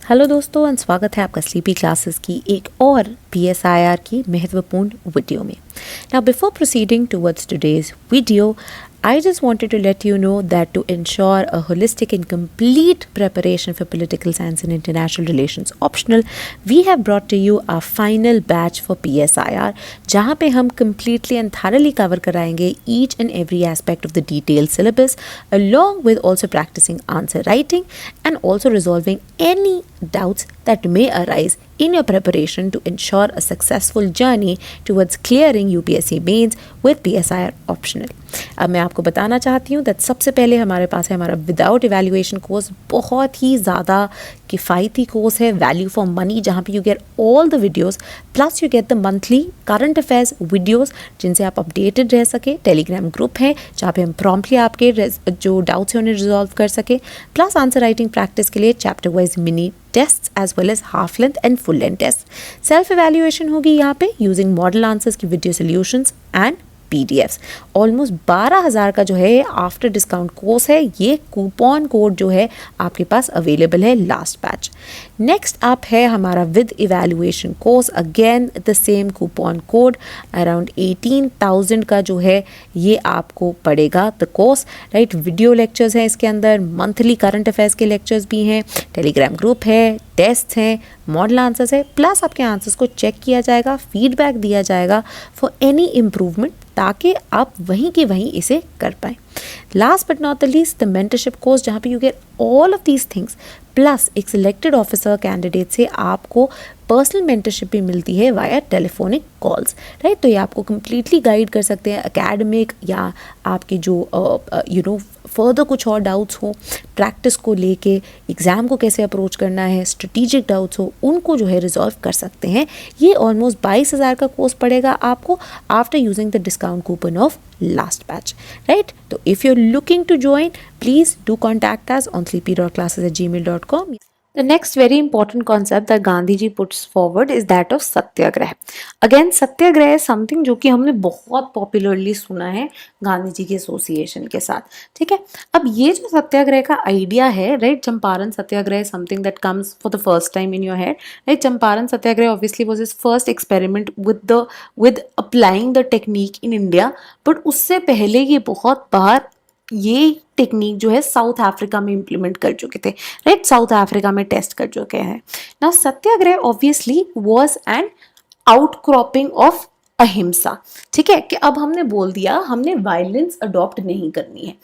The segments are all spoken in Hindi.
हेलो दोस्तों और स्वागत है आपका स्लीपी क्लासेस की एक और PSIR की महत्वपूर्ण वीडियो में। Now before proceeding towards today's video, I just wanted to let you know that to ensure a holistic and complete preparation for political science and international relations optional, we have brought to you our final batch for PSIR, जहाँ पे हम completely and thoroughly cover कराएंगे each and every aspect of the detailed syllabus, along with also practicing answer writing and also resolving any doubts that may arise in your preparation to ensure a successful journey towards clearing UPSC mains with PSIR optional. अब मैं आपको बताना चाहती हूँ दैट सबसे पहले हमारे पास है हमारा विदाउट इवैल्यूएशन कोर्स, बहुत ही ज़्यादा किफ़ायती कोर्स है, वैल्यू फॉर मनी, जहाँ पे you get all the videos plus you get the monthly current affairs videos जिनसे आप अपडेटेड रह सके। टेलीग्राम ग्रुप है जहाँ पे हम प्रॉम्प्टली आपके जो डाउट्स हैं उन्हें रिजॉल्व कर सके, प्लस आंसर राइटिंग प्रैक्टिस के लिए chapter wise mini test as well as half length and full length test. Self evaluation होगी यहाँ पे यूजिंग मॉडल आंसर्स की video solutions and PDFs। Almost 12,000 का जो है आफ्टर डिस्काउंट कोर्स है। ये कूपन कोड जो है आपके पास अवेलेबल है लास्ट बैच। नेक्स्ट अप है हमारा with evaluation course, again the same coupon code, around 18,000 का जो है ये आपको पड़ेगा the course, right. Video lectures हैं इसके अंदर, मंथली करंट अफेयर्स के लेक्चर्स भी हैं, टेलीग्राम ग्रुप है, टेस्ट हैं, मॉडल आंसर्स है, प्लस आपके आंसर्स को चेक किया जाएगा, फीडबैक दिया जाएगा फॉर एनी इम्प्रूवमेंट, ताकि आप वहीं के वहीं इसे कर पाएँ। Last but not the least the mentorship course, जहाँ पे you get all of these things plus एक सिलेक्टेड ऑफिसर कैंडिडेट से आपको पर्सनल मेंटरशिप भी मिलती है वाया टेलीफोनिक कॉल्स, राइट। तो ये आपको कम्प्लीटली गाइड कर सकते हैं एकेडमिक या आपके जो फर्दर कुछ और डाउट्स हो, प्रैक्टिस को लेके, एग्ज़ाम को कैसे अप्रोच करना है, स्ट्रेटिजिक डाउट्स हो, उनको जो है रिजॉल्व कर सकते हैं। ये ऑलमोस्ट 22,000 का कोर्स पड़ेगा आपको after using the discount coupon of last batch, right. तो if you are looking to join, please do contact us on sleepy.classes@gmail.com. The next very important concept that Gandhi ji puts forward is that of Satyagraha. Again, Satyagraha is something जो कि हमने बहुत पॉपुलरली सुना है गांधी जी के एसोसिएशन के साथ, ठीक है। अब ये जो सत्याग्रह का आइडिया है, right, Champaran Satyagraha something that comes for the first time in your head, right. Champaran Satyagraha obviously was his first experiment with applying the technique in India, but उससे पहले ये बहुत बार ये टेक्निक जो है साउथ अफ्रीका में इम्प्लीमेंट कर चुके थे, राइट, साउथ अफ्रीका में टेस्ट कर चुके हैं। Now satyagraha obviously was an outcropping of ahimsa, ठीक है, कि अब हमने बोल दिया हमने वायलेंस अडॉप्ट नहीं करनी है।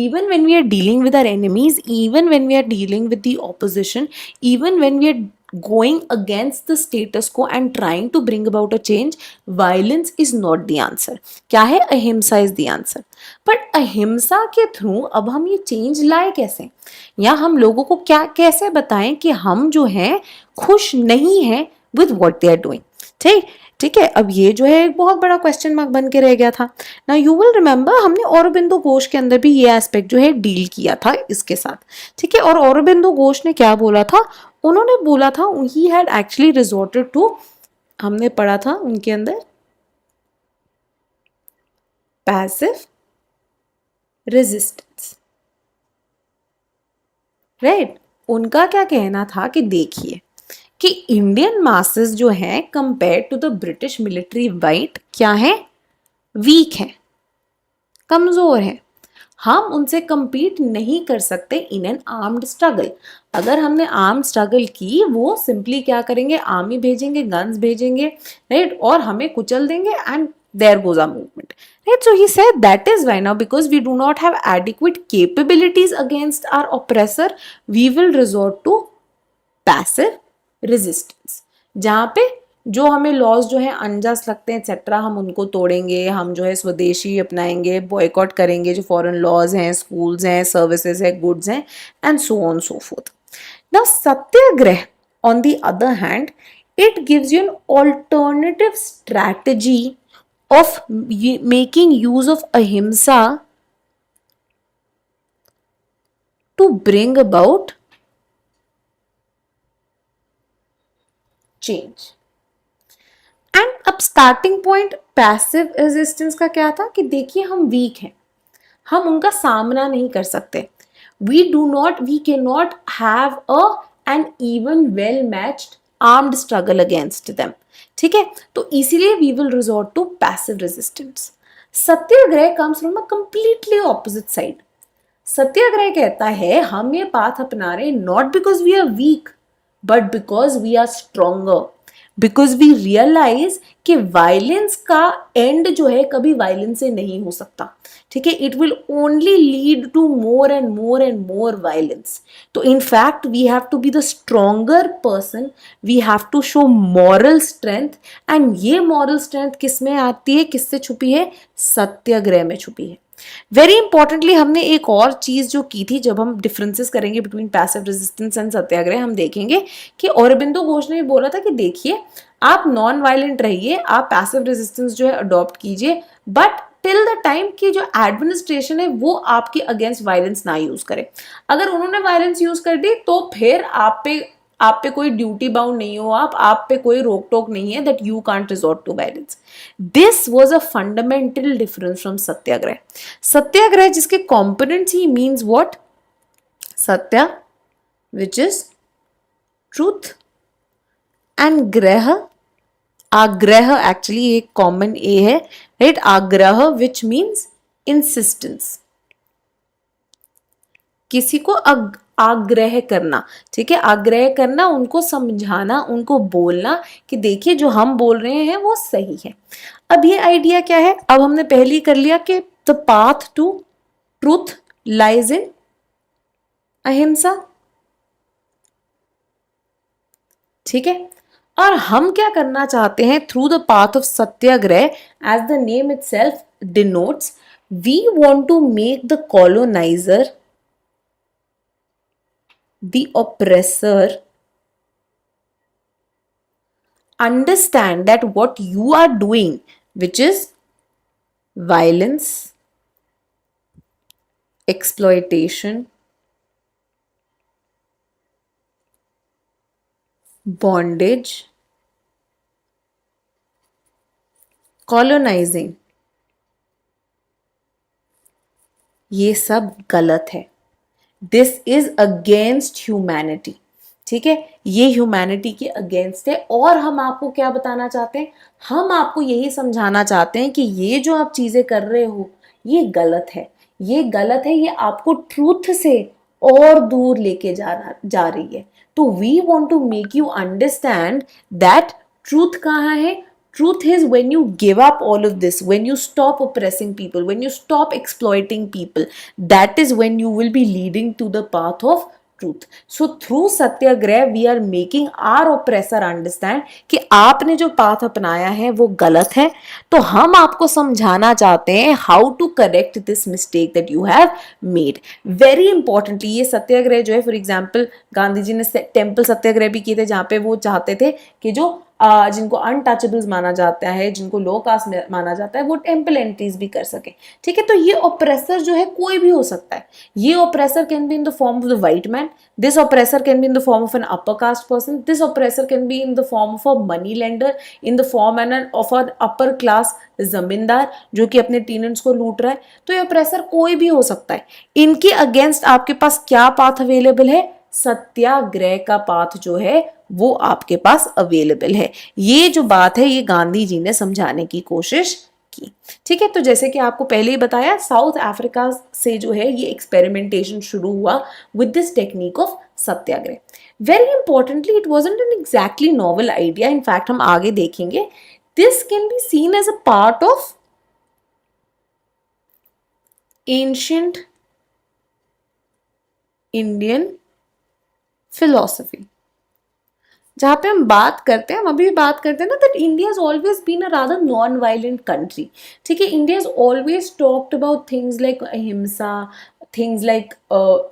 Even when we are dealing with our enemies, even when we are dealing with the opposition, even when we are going against the status quo and trying to bring about a change, violence is not the answer. क्या है? अहिंसा is the answer. But अहिंसा के थ्रू अब हम ये चेंज लाए कैसे, या हम लोगों को क्या कैसे बताएं कि हम जो हैं खुश नहीं हैं with what they are doing, ठीक है। अब ये जो है एक बहुत बड़ा क्वेश्चन मार्क बन के रह गया था ना। यू विल रिमेंबर हमने औरबिंदो घोष के अंदर भी ये एस्पेक्ट जो है डील किया था इसके साथ, ठीक है। और औरबिंदो घोष ने क्या बोला था? उन्होंने बोला था he had actually resorted to, हमने पढ़ा था उनके अंदर पैसिव रेजिस्टेंस, राइट। उनका क्या कहना था कि देखिए कि इंडियन मासेस जो हैं compare to the British military वाइट क्या है? वीक है, कमजोर है, हम उनसे compete नहीं कर सकते इन एन आर्म्ड स्ट्रगल। अगर हमने आर्म स्ट्रगल की, वो सिंपली क्या करेंगे? आर्मी भेजेंगे, गन्स भेजेंगे, राइट, और हमें कुचल देंगे and there goes our movement, right? So he said that is why now, because we do not have adequate capabilities against our oppressor, we will resort to passive resistance, जहाँ पे जो हमें लॉज जो है अनजस्ट लगते हैं एक्सेट्रा, हम उनको तोड़ेंगे, हम जो है स्वदेशी अपनाएंगे, बॉयकॉट करेंगे जो फॉरेन लॉज हैं, स्कूल्स हैं, सर्विसेज है, गुड्स हैं, and so on so forth. Now satyagraha on the other hand, it gives you an alternative strategy of making use of ahimsa to bring about change. And अब स्टार्टिंग पॉइंट पैसिव रेजिस्टेंस का क्या था कि देखिए हम वीक हैं, हम उनका सामना नहीं कर सकते, we can not have a and even well matched armed struggle against them. ठीक है, तो इसीलिए we will resort to passive resistance. Satyagraha comes from a completely opposite side. Satyagraha कहता है हम ये पाथ अपना रहे not because we are weak but because we are stronger, because we realize कि वायलेंस का एंड जो है कभी वायलेंस से नहीं हो सकता। ठीक है, it will only lead to more and more and more violence. तो in fact we have to be the stronger person, we have to show moral strength, and ये मॉरल स्ट्रेंथ किस में आती है, किससे छुपी है, सत्याग्रह में छुपी है। वेरी इंपॉर्टेंटली हमने एक और चीज जो की थी, जब हम डिफरेंसेस करेंगे बिटवीन पैसिव रेजिस्टेंस एंड सत्याग्रह, हम देखेंगे कि औरबिंदो घोष ने बोला था कि देखिए आप नॉन वायलेंट रहिए, आप पैसिव रेजिस्टेंस जो है अडॉप्ट कीजिए, बट टिल द टाइम की जो एडमिनिस्ट्रेशन है वो आपके अगेंस्ट वायलेंस ना यूज करे। अगर उन्होंने वायलेंस यूज कर दी तो फिर आप पे कोई ड्यूटी बाउंड नहीं हो, आप पे कोई रोक टोक नहीं है, that you can't resort to violence. This was a fundamental difference from satyagraha. Satyagraha जिसके कॉम्पोनेंट्स ही means what, satya which is truth, and graha, agraha actually एक कॉमन ए है, राइट, आग्रह विच मीन्स इंसिस्टेंस, किसी को आग्रह करना। ठीक है, आग्रह करना, उनको समझाना, उनको बोलना कि देखिए जो हम बोल रहे हैं वो सही है। अब ये आइडिया क्या है, अब हमने पहले ही कर लिया कि the path to truth lies in ahimsa. ठीक है, और हम क्या करना चाहते हैं through the path of satyagraha, as the name itself denotes, we want to make the coloniser, the oppressor, understand that what you are doing, which is violence, exploitation, bondage, colonizing, ये सब गलत है। This is against humanity. ठीक है, ये ह्यूमैनिटी के अगेंस्ट है, और हम आपको क्या बताना चाहते हैं, हम आपको यही समझाना चाहते हैं कि ये जो आप चीजें कर रहे हो ये गलत है, ये गलत है, ये आपको ट्रूथ से और दूर लेके जा रही है। तो we want to make you understand that truth कहाँ है। Truth is when you give up all of this, when you stop oppressing people, when you stop exploiting people, that is when you will be leading to the path of truth. So through Satyagraha we are making our oppressor understand कि आपने जो पाथ अपनाया है वो गलत है, तो हम आपको समझाना चाहते हैं how to correct this mistake that you have made. Very importantly, ये सत्याग्रह जो है, फॉर एग्जाम्पल गांधी जी ने टेम्पल सत्याग्रह भी किए थे, जहाँ पे वो चाहते थे कि जो जिनको अनटचेबल्स माना जाता है, जिनको लो कास्ट माना जाता है, वो टेम्पल एंट्रीज भी कर सके। ठीक है, तो ये ऑप्रेसर जो है कोई भी हो सकता है। ये oppressor can be in the form of the white man, this oppressor can be in the form of an upper caste person, this oppressor can be in the form of a money lender, in the form end of a upper class जमींदार जो कि अपने टेनेंट्स को लूट रहा है। तो ये ऑप्रेसर कोई भी हो सकता है। इनके अगेंस्ट आपके पास क्या पाथ अवेलेबल है, सत्याग्रह का पाथ जो है वो आपके पास अवेलेबल है। ये जो बात है ये गांधी जी ने समझाने की कोशिश की। ठीक है, तो जैसे कि आपको पहले ही बताया, साउथ अफ्रीका से जो है ये एक्सपेरिमेंटेशन शुरू हुआ with this technique of satyagraha. Very importantly it wasn't an exactly novel idea, in fact हम आगे देखेंगे this can be seen as a part of ancient Indian philosophy. जहाँ पे हम बात करते हैं, हम अभी बात करते हैं ना, that India has always been a rather non violent country. ठीक है, India has always talked about things like ahimsa, things like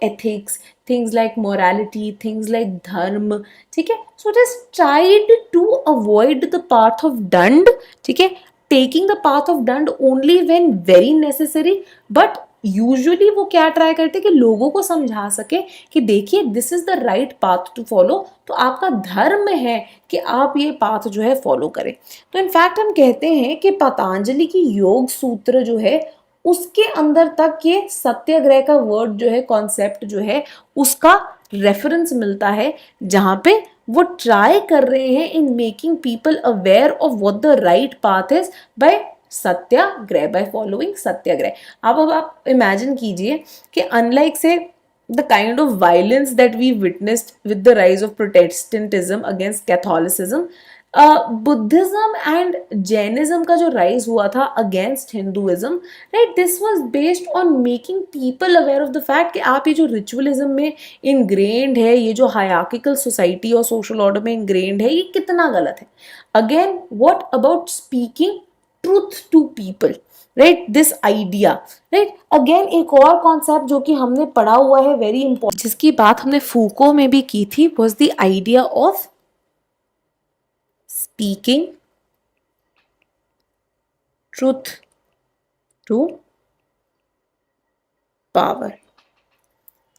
ethics, things like morality, things like dharma. ठीक है, so it has tried to avoid the path of dand. ठीक है, taking the path of dand only when very necessary, but usually वो क्या ट्राई करते कि लोगों को समझा सके कि देखिए this is the right path to follow, तो आपका धर्म है कि आप ये पाथ जो है फॉलो करें। तो इनफैक्ट हम कहते हैं कि पतंजलि की योग सूत्र जो है उसके अंदर तक ये सत्याग्रह का वर्ड जो है, कॉन्सेप्ट जो है, उसका रेफरेंस मिलता है जहाँ पे वो ट्राई कर रहे हैं in making people aware of what the right path is by satyagraha, by following satyagraha. अब आप इमेजिन कीजिए कि अनलाइक से the kind of violence that we witnessed with the rise of Protestantism against Catholicism, Buddhism and Jainism का जो राइज हुआ था against Hinduism, right, this was based on making people aware of the fact कि आप ये जो रिचुअलिज्म में इनग्रेन्ड है, ये जो हायरार्किकल सोसाइटी और सोशल ऑर्डर में इनग्रेन्ड है, ये कितना गलत है। Again, what about speaking truth to people, right, this idea, right. Again एक और कॉन्सेप्ट जो कि हमने पढ़ा हुआ है वेरी इंपॉर्टेंट, जिसकी बात हमने फूको में भी की थी, was the idea of speaking truth to power.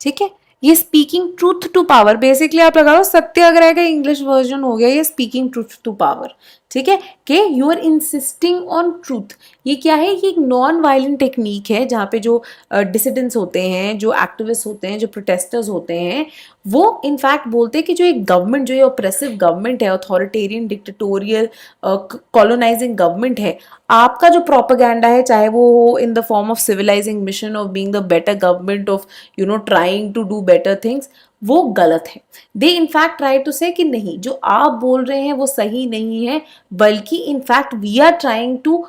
ठीक है, ये speaking truth to power basically आप लगाओ सत्याग्रह का इंग्लिश वर्जन हो गया ये स्पीकिंग ट्रूथ टू पावर। ठीक है, कि you are insisting on truth. ये क्या है, ये एक नॉन वायलेंट टेक्निक है जहाँ पे जो डिसिडेंट्स होते हैं, जो एक्टिविस्ट होते हैं, जो प्रोटेस्टर्स होते हैं, वो इनफैक्ट बोलते हैं कि जो एक गवर्नमेंट, जो ये ऑप्रेसिव गवर्नमेंट है, अथॉरिटेरियन डिक्टेटोरियल कॉलोनाइजिंग गवर्नमेंट है, आपका जो प्रोपेगेंडा है, चाहे वो हो in the form of civilising mission of being the better government of trying to do better things, वो गलत है। दे इनफैक्ट ट्राई टू से कि नहीं, जो आप बोल रहे हैं वो सही नहीं है, बल्कि in fact we are trying to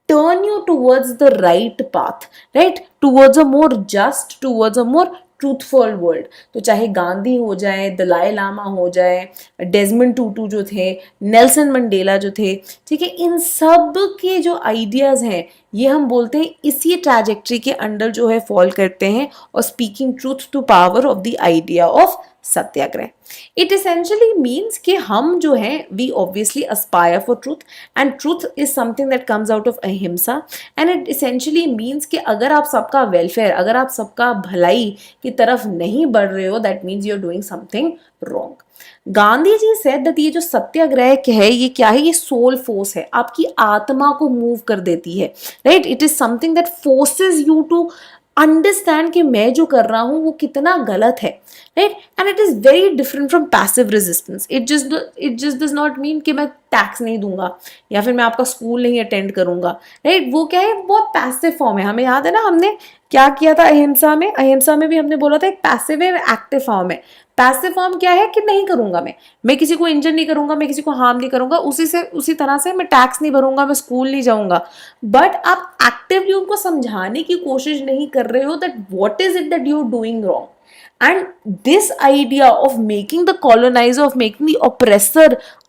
turn you towards the right path, right, towards a more just, towards a more truthful world. तो चाहे गांधी हो जाए, दलाई लामा हो जाए, डेजमंड टूटू जो थे, नेल्सन मंडेला जो थे, ठीक है, इन सब के जो आइडियाज हैं ये हम बोलते हैं इसी ट्रैजेक्टरी के अंडर जो है फॉल करते हैं और speaking truth to power of the idea of satyagraha. It essentially means कि हम जो हैं we obviously aspire for truth and truth is something that comes out of ahimsa and it essentially means कि अगर आप सबका वेलफेयर, अगर आप सबका भलाई की तरफ नहीं बढ़ रहे हो, that means you are doing something wrong. Gandhi ji said that ये जो सत्याग्रह है ये क्या है, ये सोल फोर्स है, आपकी आत्मा को मूव कर देती है, right. It is something that forces you to understand कि मैं जो कर रहा हूं वो कितना गलत है, right. And it is very different from passive resistance. It just does not mean कि मैं टैक्स नहीं दूंगा या फिर मैं आपका स्कूल नहीं अटेंड करूंगा, राइट। वो क्या है, बहुत पैसिव फॉर्म है। हमें याद है ना हमने क्या किया था अहिंसा में, अहिंसा में भी हमने बोला था एक पैसिव है, एक्टिव फॉर्म है। पैसिव फॉर्म क्या है कि नहीं करूंगा, मैं किसी को इंजर नहीं करूंगा, मैं किसी को हार्म नहीं करूंगा, उसी तरह से मैं टैक्स नहीं भरूंगा, मैं स्कूल नहीं जाऊंगा। बट आप एक्टिवली उनको समझाने की कोशिश नहीं कर रहे हो that what is it that you are doing wrong. And this idea of making the colonizer, of making the oppressor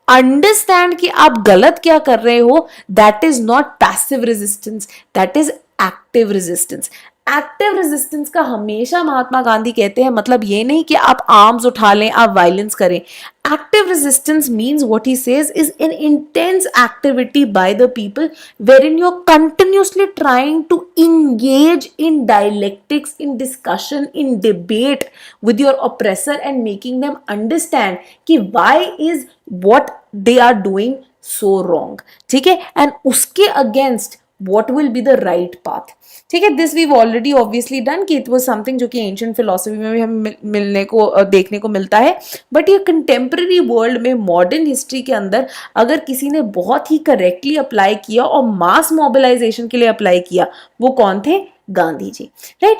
understand कि आप गलत क्या कर रहे हो, that is not passive resistance, that is active resistance। Active resistance का हमेशा महात्मा गांधी कहते हैं मतलब ये नहीं कि आप आर्म्स उठा लें, आप वायलेंस करें। Active resistance means what he says is an intense activity by the people wherein you're continuously trying to engage in dialectics, in discussion, in debate with your oppressor and making them understand कि why is what they are doing so wrong, ठीक है, and उसके against what will be the right path। ठीक है, this we've already obviously done कि इट वाज समथिंग जो कि एंशिएंट फिलोसफी में भी हमें मिलने को देखने को मिलता है। बट ये कंटेम्प्रेरी वर्ल्ड में, मॉडर्न हिस्ट्री के अंदर अगर किसी ने बहुत ही करेक्टली अप्लाई किया और मास मोबिलाइजेशन के लिए अप्लाई किया, वो कौन थे? Gandhi ji, right.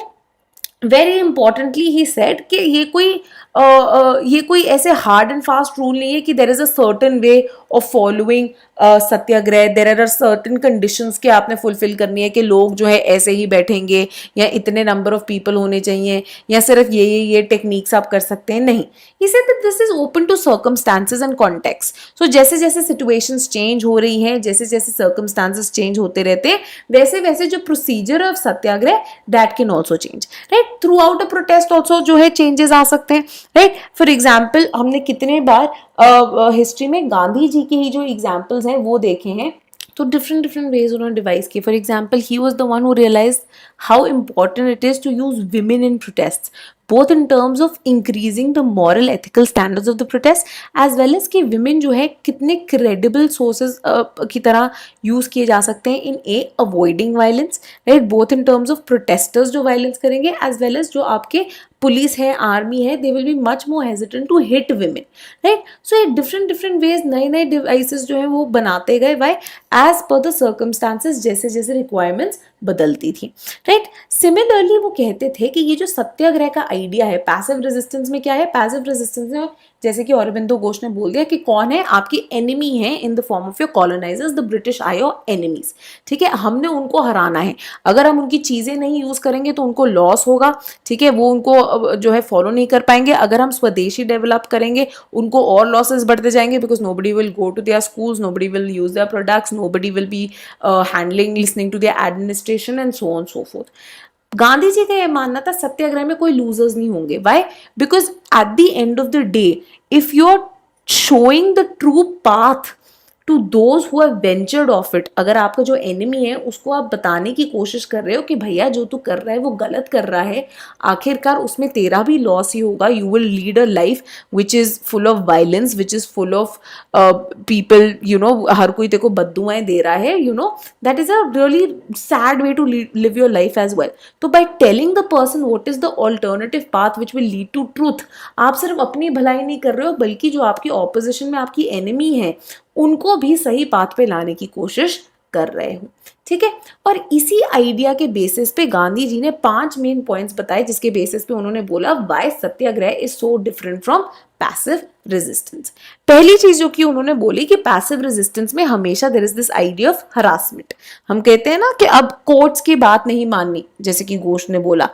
Very importantly he said कि ये कोई ऐसे हार्ड एंड फास्ट रूल नहीं है कि there is a certain way of following satyagraha, there are certain conditions के आपने फुलफिल करनी है कि लोग जो है ऐसे ही बैठेंगे या इतने नंबर ऑफ पीपल होने चाहिए या सिर्फ ये टेक्निक्स आप कर सकते हैं, नहीं। He said that this is open to circumstances and context. So जैसे जैसे सिचुएशंस चेंज हो रही हैं, जैसे जैसे सर्कमस्टांसेस चेंज होते रहते हैं, वैसे वैसे जो procedure of Satyagraha that can also change, right. Through out a protest also जो है चेंजेस आ सकते हैं, राइट। फॉर एग्जाम्पल हमने कितने बार हिस्ट्री में गांधी जी के ही जो एग्जाम्पल्स हैं वो देखे हैं, तो डिफरेंट वेज उन्होंने डिवाइस किए। For example he was the one who realised how important it is to use women in protest, both in terms of increasing the moral ethical standards of the protest as well as कि women जो है कितने credible sources की तरह use किए जा सकते हैं in a avoiding violence, right, both in terms of protesters जो violence करेंगे as well as जो आपके पुलिस है, आर्मी है, they will be much more hesitant to hit women, right. So ये डिफरेंट वेज, नए नए डिवाइसेस जो है वो बनाते गए. Why? As per the circumstances, जैसे जैसे रिक्वायरमेंट्स बदलती थी, राइट. सिमिलरली वो कहते थे कि ये जो सत्याग्रह का आइडिया है, पैसिव रेजिस्टेंस में क्या है, पैसिव रेजिस्टेंस में जैसे कि अरबिंदो घोष ने बोल दिया कि कौन है आपकी एनिमी है in the form of your colonisers, the British are your enemies. ठीक है, हमने उनको हराना है. अगर हम उनकी चीजें नहीं यूज करेंगे तो उनको लॉस होगा. ठीक है, वो उनको जो है फॉलो नहीं कर पाएंगे. अगर हम स्वदेशी डेवलप करेंगे उनको और लॉसेस बढ़ते जाएंगे, because nobody will go to their schools, nobody will use their products, nobody will be handling, listening to their administration and so on so forth. Gandhi ji का यह मानना था सत्याग्रह में कोई लूजर्स नहीं होंगे. Why? Because at the end of the day, if you are showing the true path to those who have ventured off it, अगर आपका जो एनिमी है उसको आप बताने की कोशिश कर रहे हो कि भैया जो तू कर रहा है वो गलत कर रहा है, आखिरकार उसमें तेरा भी लॉस ही होगा. You will lead a life which is full of violence, which is full of people, you know, हर कोई तेरे को बद्दुआएं दे रहा है, you know, that is a really sad way to live your life as well. तो by telling the person what is the alternative path which will lead to truth, आप सिर्फ अपनी भलाई नहीं कर रहे हो, बल्कि जो आपकी ऑपोजिशन में आपकी एनिमी है उनको भी सही पाथ पे लाने की कोशिश कर रहे हो. ठीक है, और इसी आइडिया के बेसिस पे गांधी जी ने 5 मेन पॉइंट्स बताए, जिसके बेसिस पे उन्होंने बोला why Satyagraha is so different from passive resistance. पहली चीज जो कि उन्होंने बोली कि पैसिव रेजिस्टेंस में हमेशा there is this idea of harassment. हम कहते हैं ना कि अब कोर्ट्स की बात नहीं माननी, जैसे कि घोष ने बोला,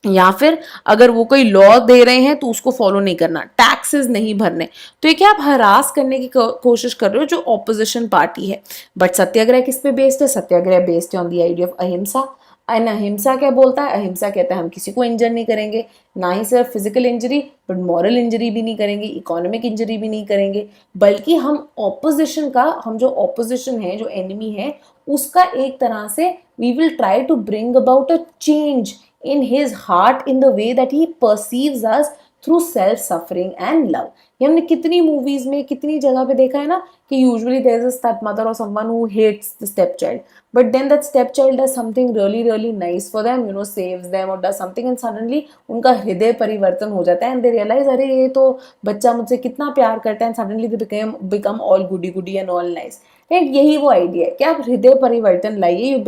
या फिर अगर वो कोई लॉ दे रहे हैं तो उसको फॉलो नहीं करना, टैक्सेस नहीं भरने. तो ये क्या, आप हरास करने की कोशिश कर रहे हो जो ऑपोजिशन पार्टी है. बट सत्याग्रह किस पे बेस्ड है? सत्याग्रह बेस्ड है on the idea of ahimsa. And अहिंसा क्या बोलता है? अहिंसा कहता है हम किसी को इंजर नहीं करेंगे, ना ही सिर्फ physical injury but moral injury भी नहीं करेंगे, इकोनॉमिक इंजरी भी नहीं करेंगे, बल्कि हम ऑपोजिशन का, हम जो ऑपोजिशन है, जो एनिमी है, उसका एक तरह से we will try to bring about a change in his heart, in the way that he perceives us through self suffering and love. ये हमने कितनी मूवीज में, कितनी जगह पे देखा है ना कि usually there is a step mother और someone who hates the step child, but then that step child does something really nice for them, you know, saves them और डज समथिंग, एंड सडनली उनका हृदय परिवर्तन हो जाता है एंड दे रियलाइज अरे ये तो बच्चा मुझसे कितना प्यार करता है, and suddenly they become all goody and all nice. यही वो आइडिया है कि आप हृदय परिवर्तन लाइए, you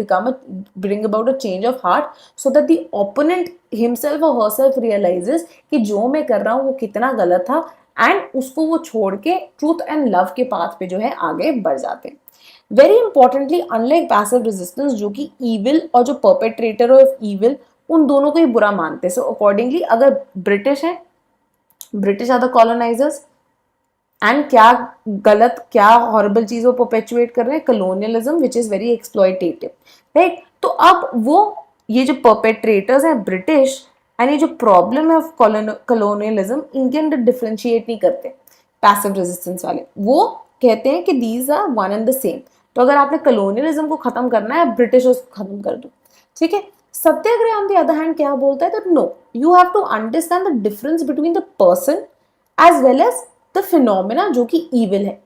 bring about a change of heart, so that the opponent himself और हरसेल्फ रियलाइजेस कि जो मैं कर रहा हूँ वो कितना गलत था, एंड उसको वो छोड़ के ट्रूथ एंड लव के पाथ पे जो है आगे बढ़ जाते हैं. Very importantly, unlike passive resistance जो कि ईविल और जो परपेट्रेटर ऑफ ईविल, उन दोनों को ही बुरा मानते हैं. सो अकॉर्डिंगली अगर ब्रिटिश है, British are the colonisers, and क्या गलत, क्या हॉरिबल चीज वो परपेचुएट कर रहे हैं? Colonialism which is very exploitative, right. तो अब वो ये जो परपेट्रेटर्स हैं ब्रिटिश, एंड ये जो प्रॉब्लम है ऑफ कलोनियलिज्म, इनके अंदर डिफरेंशिएट नहीं करते पैसिव रेजिस्टेंस वाले. वो कहते हैं कि these are one and the same. तो अगर आपने कलोनियलिज्म को खत्म करना है, ब्रिटिश उसको खत्म कर दो. ठीक है. Satyagraha on the other hand क्या बोलता है? तो no, you have to understand the difference between the person as well as the phenomena जो कि ईविल है.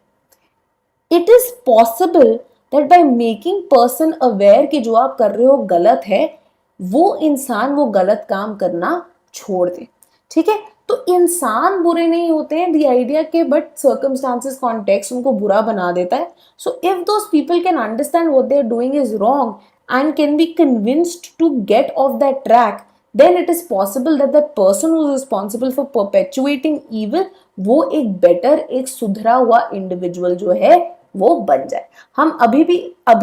It is possible that by making person aware कि जो आप कर रहे हो गलत है, वो इंसान वो गलत काम करना छोड़ दे. ठीक है. तो इंसान बुरे नहीं होते हैं, द आइडिया के, बट सर्कमस्टांसेस, कॉन्टेक्स्ट उनको बुरा बना देता है. So if those people can understand what they are doing is wrong and can be convinced to get off that track, then it is possible that the person who is responsible for perpetuating evil वो एक बेटर, एक सुधरा हुआ इंडिविजुअल जो है वो बन जाए. हम अभी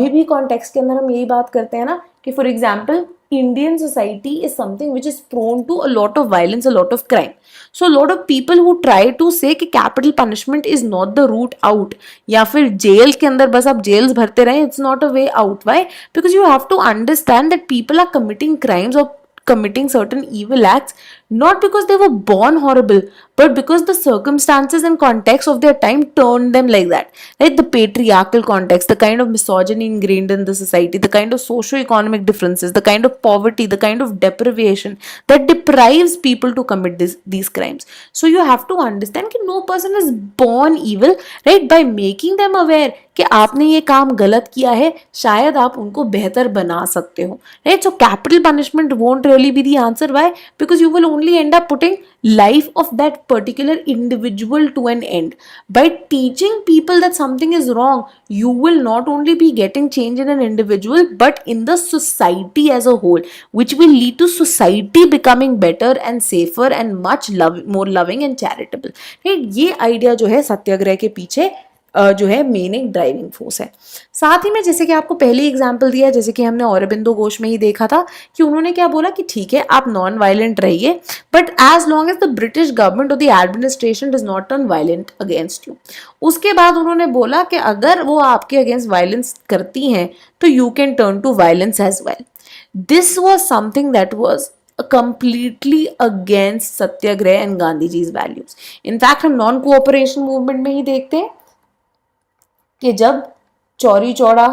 भी कॉन्टेक्स्ट के अंदर हम यही बात करते हैं ना कि for example Indian society is something which is prone to a lot of violence, a lot of crime. So a lot of people who try to say कि capital punishment is not the route out, या फिर जेल के अंदर बस आप जेल्स भरते रहें, it's not a way out. Why? Because you have to understand that people are committing crimes or committing certain evil acts not because they were born horrible, but because the circumstances and context of their time turned them like that. Right? The patriarchal context, the kind of misogyny ingrained in the society, the kind of socio-economic differences, the kind of poverty, the kind of deprivation that deprives people to commit these crimes. So you have to understand that no person is born evil, right? By making them aware कि आपने ये काम गलत किया है, शायद आप उनको बेहतर बना सकते हो. Right? So capital punishment won't really be the answer. Why? Because you will only only end up putting life of that particular individual to an end. By teaching people that something is wrong, you will not only be getting change in an individual but in the society as a whole, which will lead to society becoming better and safer and much more loving and charitable. right? ये आइडिया जो है सत्याग्रह के पीछे जो है मेन एक ड्राइविंग फोर्स है. साथ ही में जैसे कि आपको पहले एग्जांपल दिया, जैसे कि हमने औरबिंदो घोष में ही देखा था कि उन्होंने क्या बोला कि ठीक है आप नॉन वायलेंट रहिए, but as long as the British government और the administration does not turn violent against you. उसके बाद उन्होंने बोला कि अगर वो आपके अगेंस्ट वायलेंस करती हैं तो you can turn to violence as well. This was something that was completely against satyagraha and Gandhi ji's values. In fact हम नॉन कोऑपरेशन मूवमेंट में ही देखते हैं कि जब चौरी चौड़ा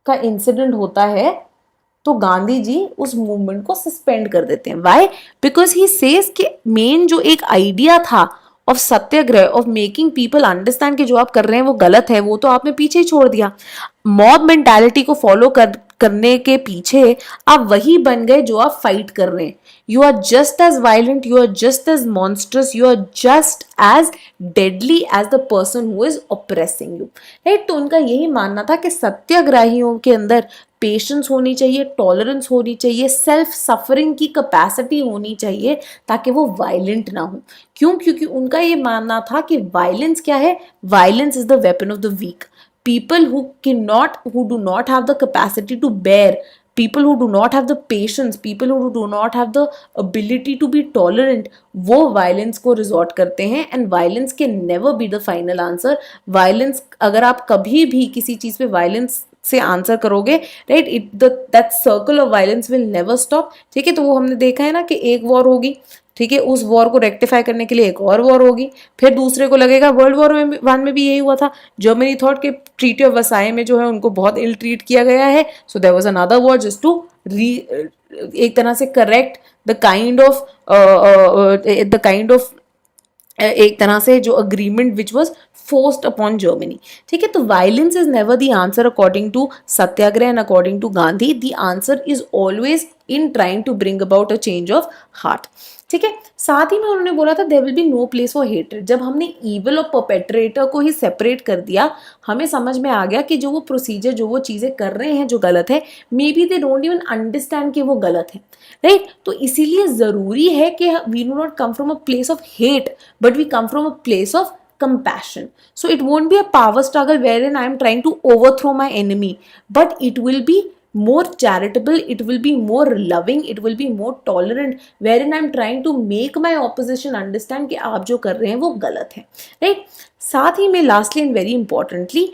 का इंसिडेंट होता है तो गांधी जी उस मूवमेंट को सस्पेंड कर देते हैं. व्हाई? बिकॉज ही सेज कि मेन जो एक आइडिया था of Satyagraha, of making people understand कि जो आप कर रहे हैं वो गलत है, वो तो आपने पीछे ही छोड़ दिया. मॉब मेंटालिटी को फॉलो करने के पीछे आप वही बन गए जो आप फाइट कर रहे हैं. You are just as violent, you are just as monstrous, you are just as deadly as the person who is oppressing you. Right? तो उनका यही मानना था कि सत्याग्रहियों के अंदर पेशेंस होनी चाहिए, टॉलरेंस होनी चाहिए, सेल्फ सफरिंग की कैपेसिटी होनी चाहिए ताकि वो वायलेंट ना हो. क्यों? क्योंकि उनका ये मानना था कि वायलेंस क्या है? Violence is the weapon of the weak. People who do not have the capacity to bear, people who do not have the patience, people who do not have the ability to be tolerant, वो violence को resort करते हैं. and violence can never be the final answer. violence, अगर आप कभी भी किसी चीज पे violence से आंसर करोगे, right, that circle of violence will never stop. ठीक है? तो वो हमने देखा है ना कि एक वॉर होगी, ठीक है, उस वॉर को रेक्टिफाई करने के लिए एक और वॉर होगी, फिर दूसरे को लगेगा. वर्ल्ड वॉर वन में भी यही हुआ था. जर्मनी थॉट के ट्रीटी ऑफ वर्साई में जो है उनको बहुत इल ट्रीट किया गया है, so there was another war just to एक तरह से करेक्ट द काइंड ऑफ एक तरह से जो agreement which was forced upon Germany. ठीक है? तो violence is never the answer according to satyagraha and according to Gandhi. The answer is always in trying to bring about a change of heart. ठीक है? साथ ही में उन्होंने बोला था there will be no place for hatred. जब हमने ईविल और परपेट्रेटर को ही सेपरेट कर दिया, हमें समझ में आ गया कि जो वो प्रोसीजर, जो वो चीज़ें कर रहे हैं जो गलत है, may be they don't even understand कि वो गलत है. राइट? तो इसीलिए ज़रूरी है कि we do not come from a place of hate but we come from a place of compassion. So it won't be a power struggle wherein I am trying to overthrow my enemy, but it will be more charitable, it will be more loving, it will be more tolerant, wherein I am trying to make my opposition understand कि आप जो कर रहे हैं वो गलत है. राइट? साथ ही में लास्टली एंड वेरी इंपॉर्टेंटली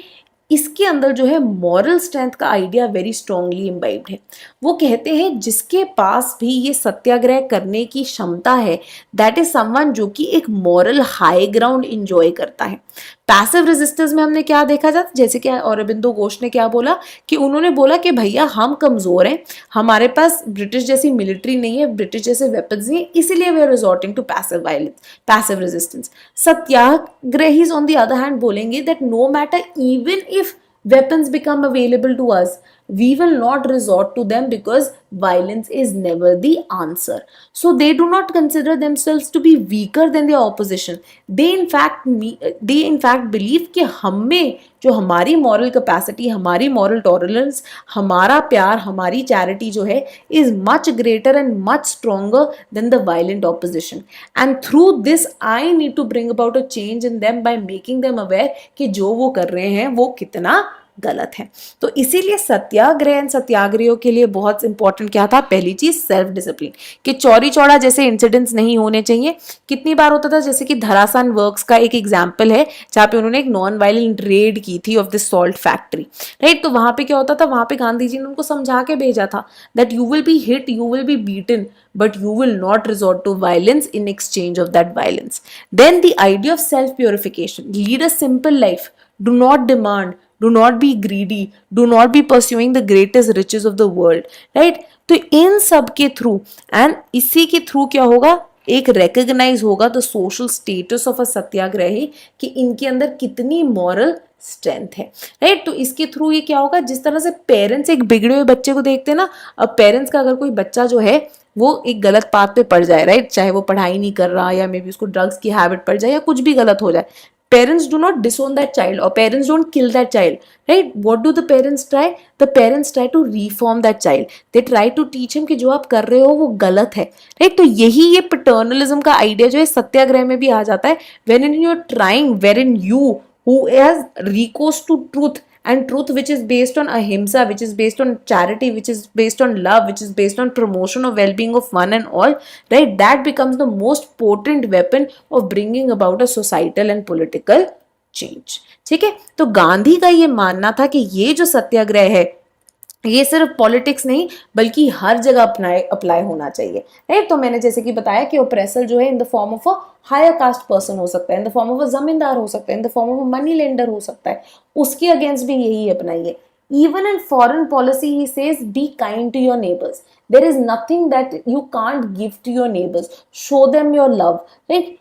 इसके अंदर जो है मॉरल स्ट्रेंथ का आइडिया वेरी स्ट्रांगली इम्बाइब्ड है. वो कहते हैं जिसके पास भी ये सत्याग्रह करने की क्षमता है, दैट इज समवन जो कि एक मॉरल हाई ग्राउंड इंजॉय करता है. पैसिव रेजिस्टेंस में हमने क्या देखा जाता, जैसे कि औरबिंदो घोष ने क्या बोला कि उन्होंने बोला कि भैया हम कमजोर हैं, हमारे पास ब्रिटिश जैसी मिलिट्री नहीं है, ब्रिटिश जैसे वेपन्स नहीं है, इसीलिए we are resorting to passive violence, passive resistance. Satyagrahis on the other hand बोलेंगे that no matter even if weapons become available to us, we will not resort to them because violence is never the answer. So they do not consider themselves to be weaker than their opposition. They in fact believe कि हमें जो हमारी moral capacity, हमारी moral tolerance, हमारा प्यार, हमारी charity जो है is much greater and much stronger than the violent opposition. And through this I need to bring about a change in them by making them aware कि जो वो कर रहे हैं वो कितना गलत है. तो इसीलिए सत्याग्रह एंड सत्याग्रहियों के लिए बहुत इंपॉर्टेंट क्या था? पहली चीज सेल्फ डिसिप्लिन, कि चौरी चौड़ा जैसे इंसिडेंट्स नहीं होने चाहिए. कितनी बार होता था, जैसे कि धरासान वर्क्स का एक एग्जांपल है जहाँ पे उन्होंने एक नॉन वायलेंट रेड की थी of this salt factory. Right? तो वहां पे क्या होता था, वहां पे गांधी जी ने उनको समझा के भेजा था that you will be hit, you will be beaten, but you will not resort to violence in exchange of that violence. Then the idea of self purification, lead a simple life, do not demand, do not be greedy, do not be pursuing the greatest riches of the world. Right? तो इन सब के थ्रू एंड इसी के थ्रू क्या होगा, एक recognize होगा the social status of a satyagrahi कि इनके अंदर कितनी मॉरल स्ट्रेंथ है. राइट? तो इसके थ्रू ये क्या होगा, जिस तरह से पेरेंट्स एक बिगड़े हुए बच्चे को देखते हैं ना, अब पेरेंट्स का अगर कोई बच्चा जो है वो एक गलत पाथ पे पड़ जाए, राइट, चाहे वो पढ़ाई नहीं कर रहा या मे बी उसको ड्रग्स की हैबिट पड़ जाए या कुछ भी गलत हो जाए, parents do not disown that child or parents don't kill that child, right? What do the parents try? The parents try to reform that child. They try to teach him कि जो आप कर रहे हो वो गलत है, right? तो यही ये paternalism का idea जो है सत्याग्रह में भी आ जाता है, wherein you are trying, wherein you who has recourse to truth and truth which is based on ahimsa, which is based on charity, which is based on love, which is based on promotion of well-being of one and all, right, that becomes the most potent weapon of bringing about a societal and political change. ठीक है, तो गांधी का ये मानना था कि ये जो सत्याग्रह है ये सिर्फ पॉलिटिक्स नहीं बल्कि हर जगह अप्लाई होना चाहिए, राइट। तो मैंने जैसे कि बताया कि ओप्रेसर जो है in the form of a higher caste person हो सकता है, in the form of a zamindar हो सकता है, in the form of a money lender हो सकता है, उसके अगेंस्ट भी यही अपनाइए। Even in foreign policy, he says, be kind to your neighbors. There is nothing that you can't give to your neighbors. Show them your love, right?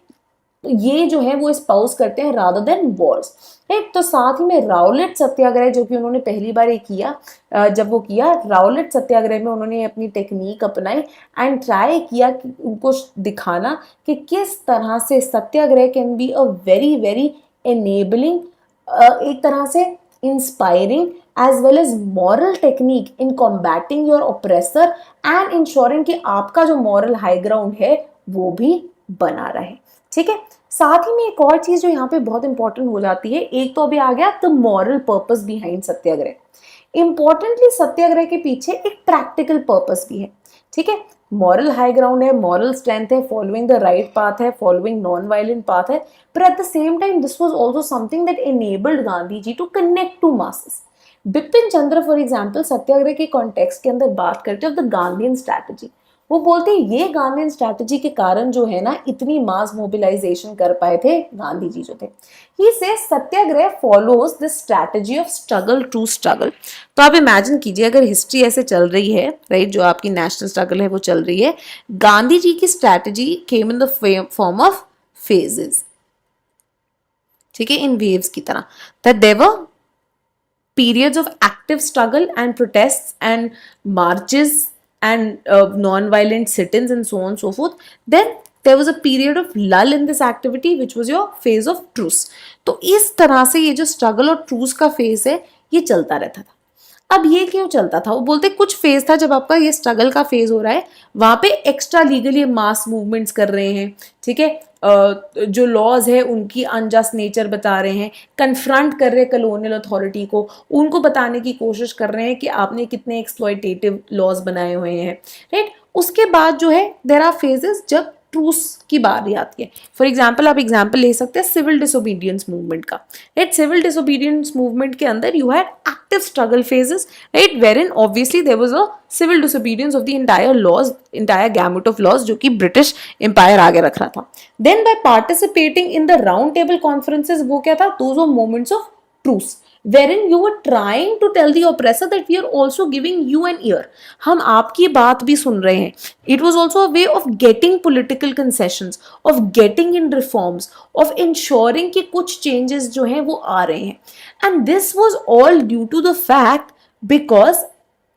ये जो है वो स्पाउस करते हैं rather than wars, राइट। तो साथ ही में राउलेट सत्याग्रह जो कि उन्होंने पहली बार एक किया, जब वो किया राउलेट सत्याग्रह में उन्होंने अपनी टेक्निक अपनाई एंड ट्राई किया कि उनको दिखाना कि किस तरह से satyagraha can be a very very enabling, एक तरह से inspiring as well as moral technique in combating your oppressor and ensuring कि आपका जो moral high ground है वो भी बना रहे, ठीक है। साथ ही में एक और चीज जो यहाँ पे बहुत इंपॉर्टेंट हो जाती है, एक तो अभी आ गया the moral purpose behind satyagraha, importantly satyagraha के पीछे एक प्रैक्टिकल पर्पस भी है, ठीक है। मॉरल हाई ग्राउंड है, मॉरल स्ट्रेंथ है, फॉलोइंग द राइट पाथ है, फॉलोइंग नॉन वायलेंट पाथ है, पर at the same time this was also something that enabled Gandhi ji to connect to masses. Bipin Chandra for example satyagraha के कॉन्टेक्स्ट के अंदर बात करते हैं ऑफ द गांधीयन स्ट्रैटेजी, वो बोलते हैं ये गांधीयन स्ट्रैटेजी के कारण जो है ना इतनी मास मोबिलाइजेशन कर पाए थे गांधी जी जो थे। ही से satyagraha follows this strategy of struggle to struggle. तो आप इमेजिन कीजिए अगर हिस्ट्री ऐसे चल रही है, राइट, जो आपकी नेशनल स्ट्रगल है वो चल रही है, गांधी जी की strategy came in the form of phases, ठीक है, इन वेव्स की तरह, that there were periods of active struggle and protests and marches and non-violent sit-ins and so on and so forth. Then there was a period of lull in this activity which was your phase of truce. तो इस तरह से ये जो struggle और truce का phase है ये चलता रहता था। अब ये क्यों चलता था, वो बोलते कुछ फेज था जब आपका ये स्ट्रगल का फेज हो रहा है वहां पे एक्स्ट्रा लीगली मास मूवमेंट्स कर रहे हैं, ठीक है, जो लॉज है उनकी अनजस्ट नेचर बता रहे हैं, कन्फ्रंट कर रहे हैं कलोनियल अथॉरिटी को, उनको बताने की कोशिश कर रहे हैं कि आपने कितने एक्सप्लॉयटेटिव लॉज बनाए हुए हैं, राइट। उसके बाद जो है देयर आर फेजेस जब ट्रूस की बारी आती है। फॉर एग्जाम्पल आप एग्जाम्पल ले सकते हैं सिविल डिसोबीडियंस मूवमेंट का, राइट। सिविल डिसोबीडियंस मूवमेंट के अंदर you had active struggle phases, right, where in obviously there was a civil disobedience of the entire laws, entire gamut of laws जो कि ब्रिटिश एम्पायर आगे रख रहा था। Then by participating in the round table conferences, वो क्या था, those were moments of truce wherein you were trying to tell the oppressor that we are also giving you an ear, हम आपकी बात भी सुन रहे हैं। It was also a way of getting political concessions, of getting in reforms, of ensuring कि कुछ changes जो हैं वो आ रहे हैं। And this was all due to the fact because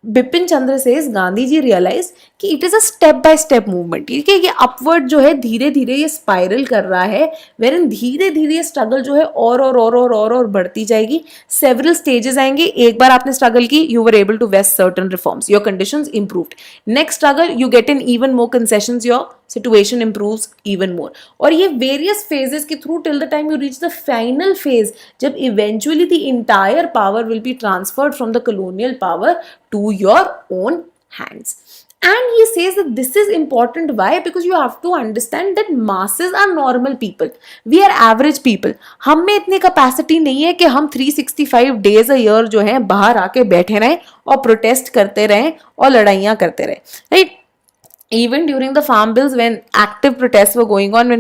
Bipin Chandra says Gandhi ji realize कि it is a step by step movement, ठीक है, ये अपवर्ड जो है धीरे धीरे ये स्पाइरल कर रहा है, वेरन धीरे धीरे ये स्ट्रगल जो है और बढ़ती जाएगी, सेवरल स्टेजेस आएंगे, एक बार आपने स्ट्रगल की you were able to wrest certain reforms, your conditions improved, next struggle you get in even more concessions, your situation improves even more, और ये various phases के through till the time you reach the final phase जब eventually the entire power will be transferred from the colonial power to your own hands. And he says that this is important. Why? Because you have to understand that masses are normal people. We are average people. हम में इतनी capacity नहीं है कि हम 365 days a year जो है बाहर आके बैठे रहें और protest करते रहें और लड़ाइयाँ करते रहें, right? Even during the farm bills when active protests were going on,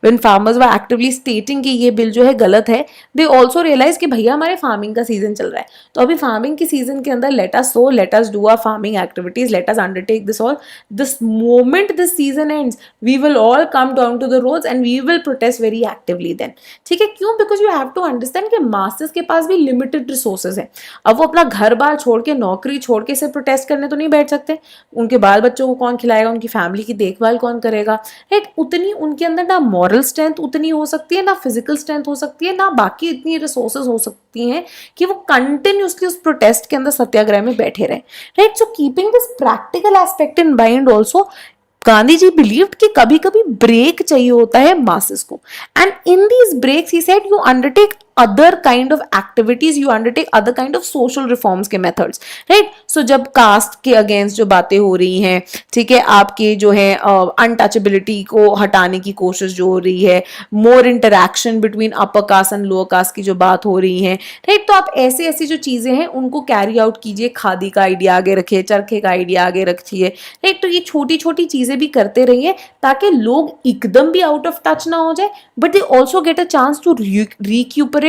when farmers were actively stating कि ये बिल जो है गलत है, they also realized कि भैया हमारे फार्मिंग का सीजन चल रहा है, तो अभी फार्मिंग की सीजन के अंदर let us sow, let us do our farming activities, let us undertake this all. This moment this season ends, we will all come down to the roads and we will protest very actively then. ठीक है, क्यों? Because you have to understand कि masses के पास भी limited resources है, अब वो अपना घर बार छोड़ के नौकरी छोड़ के सिर्फ प्रोटेस्ट करने तो नहीं बैठ सकते, उनके बाल बच्चों को कौन खिलाएगा, उनकी फैमिली की देखभाल कौन करेगा, राइट। उतनी उनके अंदर ना मॉरल स्ट्रेंथ उतनी हो सकती है, ना फिजिकल स्ट्रेंथ हो सकती है, ना बाकी इतनी रिसोर्सेज हो सकती हैं कि वो कंटिन्यूसली उस प्रोटेस्ट के अंदर सत्याग्रह में बैठे रहे, right. So keeping this practical aspect in mind also, Gandhi ji believed कि कभी कभी ब्रेक चाहिए होता है मासेस को, and in these breaks he said you undertake other kind of activities, you undertake other kind of social reforms के methods, right। so जब कास्ट के अगेंस्ट जो बातें हो रही हैं, ठीक है, आपके जो है अनटचेबिलिटी को हटाने की कोशिश जो हो रही है, more interaction between upper caste and lower caste की जो बात हो रही है, राइट। तो आप ऐसी ऐसी जो चीजें हैं उनको कैरी आउट कीजिए, खादी का आइडिया आगे रखिए, चरखे का आइडिया आगे रखिए, राइट। तो ये छोटी छोटी चीजें भी करते रहिए ताकि लोग एकदम भी आउट ऑफ टच ना हो जाए, but they also get a chance to recuperate,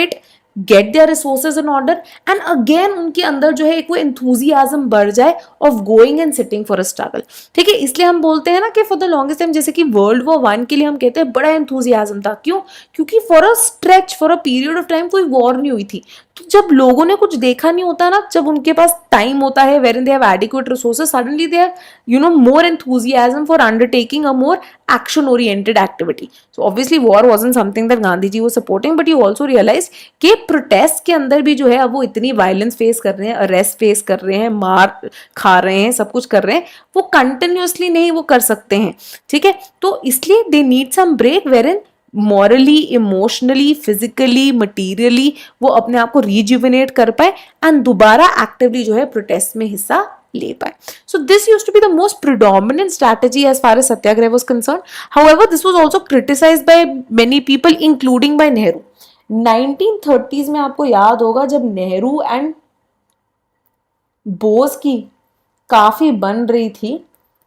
get their resources in order, and again उनके अंदर जो है एक वो enthusiasm बढ़ जाए of going and sitting for a struggle, ठीक है। इसलिए हम बोलते हैं ना कि for the longest time, जैसे कि वर्ल्ड वॉर 1 के लिए हम कहते हैं बड़ा enthusiasm था, क्यों? क्योंकि for a stretch, for a period of time कोई वॉर नहीं हुई थी। तो जब लोगों ने कुछ देखा नहीं होता ना, जब उनके पास टाइम होता है, wherein they have adequate resources, suddenly they have, you know, more enthusiasm for undertaking a more action oriented activity. So obviously war wasn't something that Gandhi ji was supporting, but he also realized कि प्रोटेस्ट के अंदर भी जो है अब वो इतनी वायलेंस फेस कर रहे हैं, अरेस्ट फेस कर रहे हैं, मार खा रहे हैं, सब कुछ कर रहे हैं, वो कंटिन्यूसली नहीं वो कर सकते हैं, ठीक है। तो इसलिए they need some break wherein morally, emotionally, physically, materially वो अपने आप को रिजुविनेट कर पाए एंड दोबारा एक्टिवली जो है प्रोटेस्ट में हिस्सा ले पाए. So this used to be the most predominant strategy as far as Satyagraha was concerned. However, this was also criticized by many people, including by Nehru. 1930s में आपको याद होगा जब नेहरू एंड बोस की काफी बन रही थी,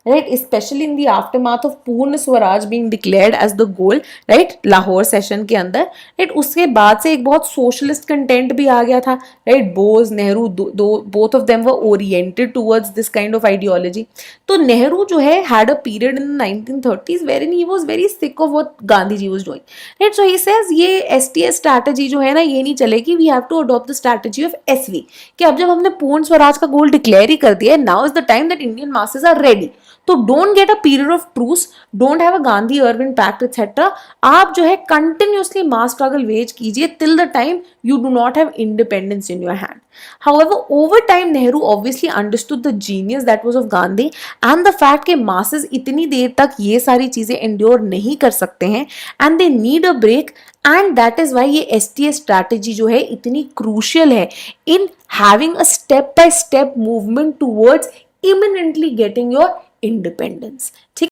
right, especially in the aftermath of पूर्ण Swaraj being declared as the goal, right, Lahore session के अंदर, right, उसके बाद से एक बहुत सोशलिस्ट कंटेंट भी आ गया था, right, Bose Nehru both of them were oriented towards this kind of ideology. तो नेहरू जो है had a period in the 1930s wherein he was very sick of what Gandhi ji was doing, right, so he says ये STS strategy जो है ना ये नहीं चलेगी, we have to adopt the strategy of SV, कि अब जब हमने पूर्ण स्वराज का गोल डिक्लेयर ही कर दिया है, now is the time that Indian masses are ready. तो don't get a period of truce, don't have a Gandhi Irwin pact etcetera. आप जो है कंटिन्यूसली मास स्ट्रगल वेज कीजिए till the time you do not have independence in your hand. However, over time Nehru obviously understood the genius that was of Gandhi and the fact कि masses इतनी देर तक ये सारी चीजें endure नहीं कर सकते हैं and they need a break, and that is why ये STS strategy जो है इतनी crucial है in having a step by step movement towards imminently getting your independence. ठीक